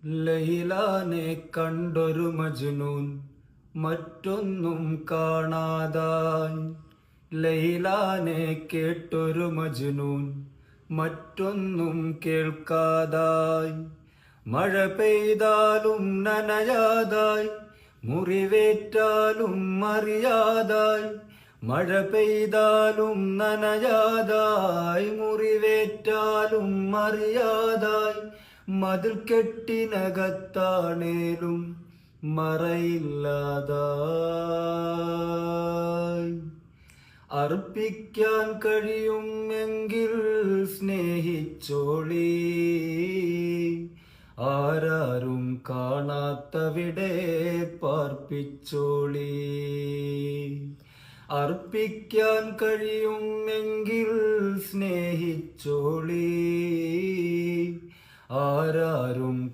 ലൈലാനെ കണ്ടൊരു മജ്നൂൻ മറ്റൊന്നും കാണാതായി. ലൈലാനെ കേട്ടൊരു മജ്നൂൻ മറ്റൊന്നും കേൾക്കാതായി. മഴ പെയ്താലും നനയാതായി, മുറിവേറ്റാലും അറിയാതായി. മഴ പെയ്താലും നനയാതായി, മുറിവേറ്റാലും അറിയാതായി. മതിൽ കെട്ടിനകത്താണേലും മറയില്ലാതായി. അർപ്പിക്കാൻ കഴിയുമെങ്കിൽ സ്നേഹിച്ചോളി, ആരാരും കാണാത്തവിടെ പാർപ്പിച്ചോളി. അർപ്പിക്കാൻ കഴിയുമെങ്കിൽ സ്നേഹിച്ചോളി, ആരാരും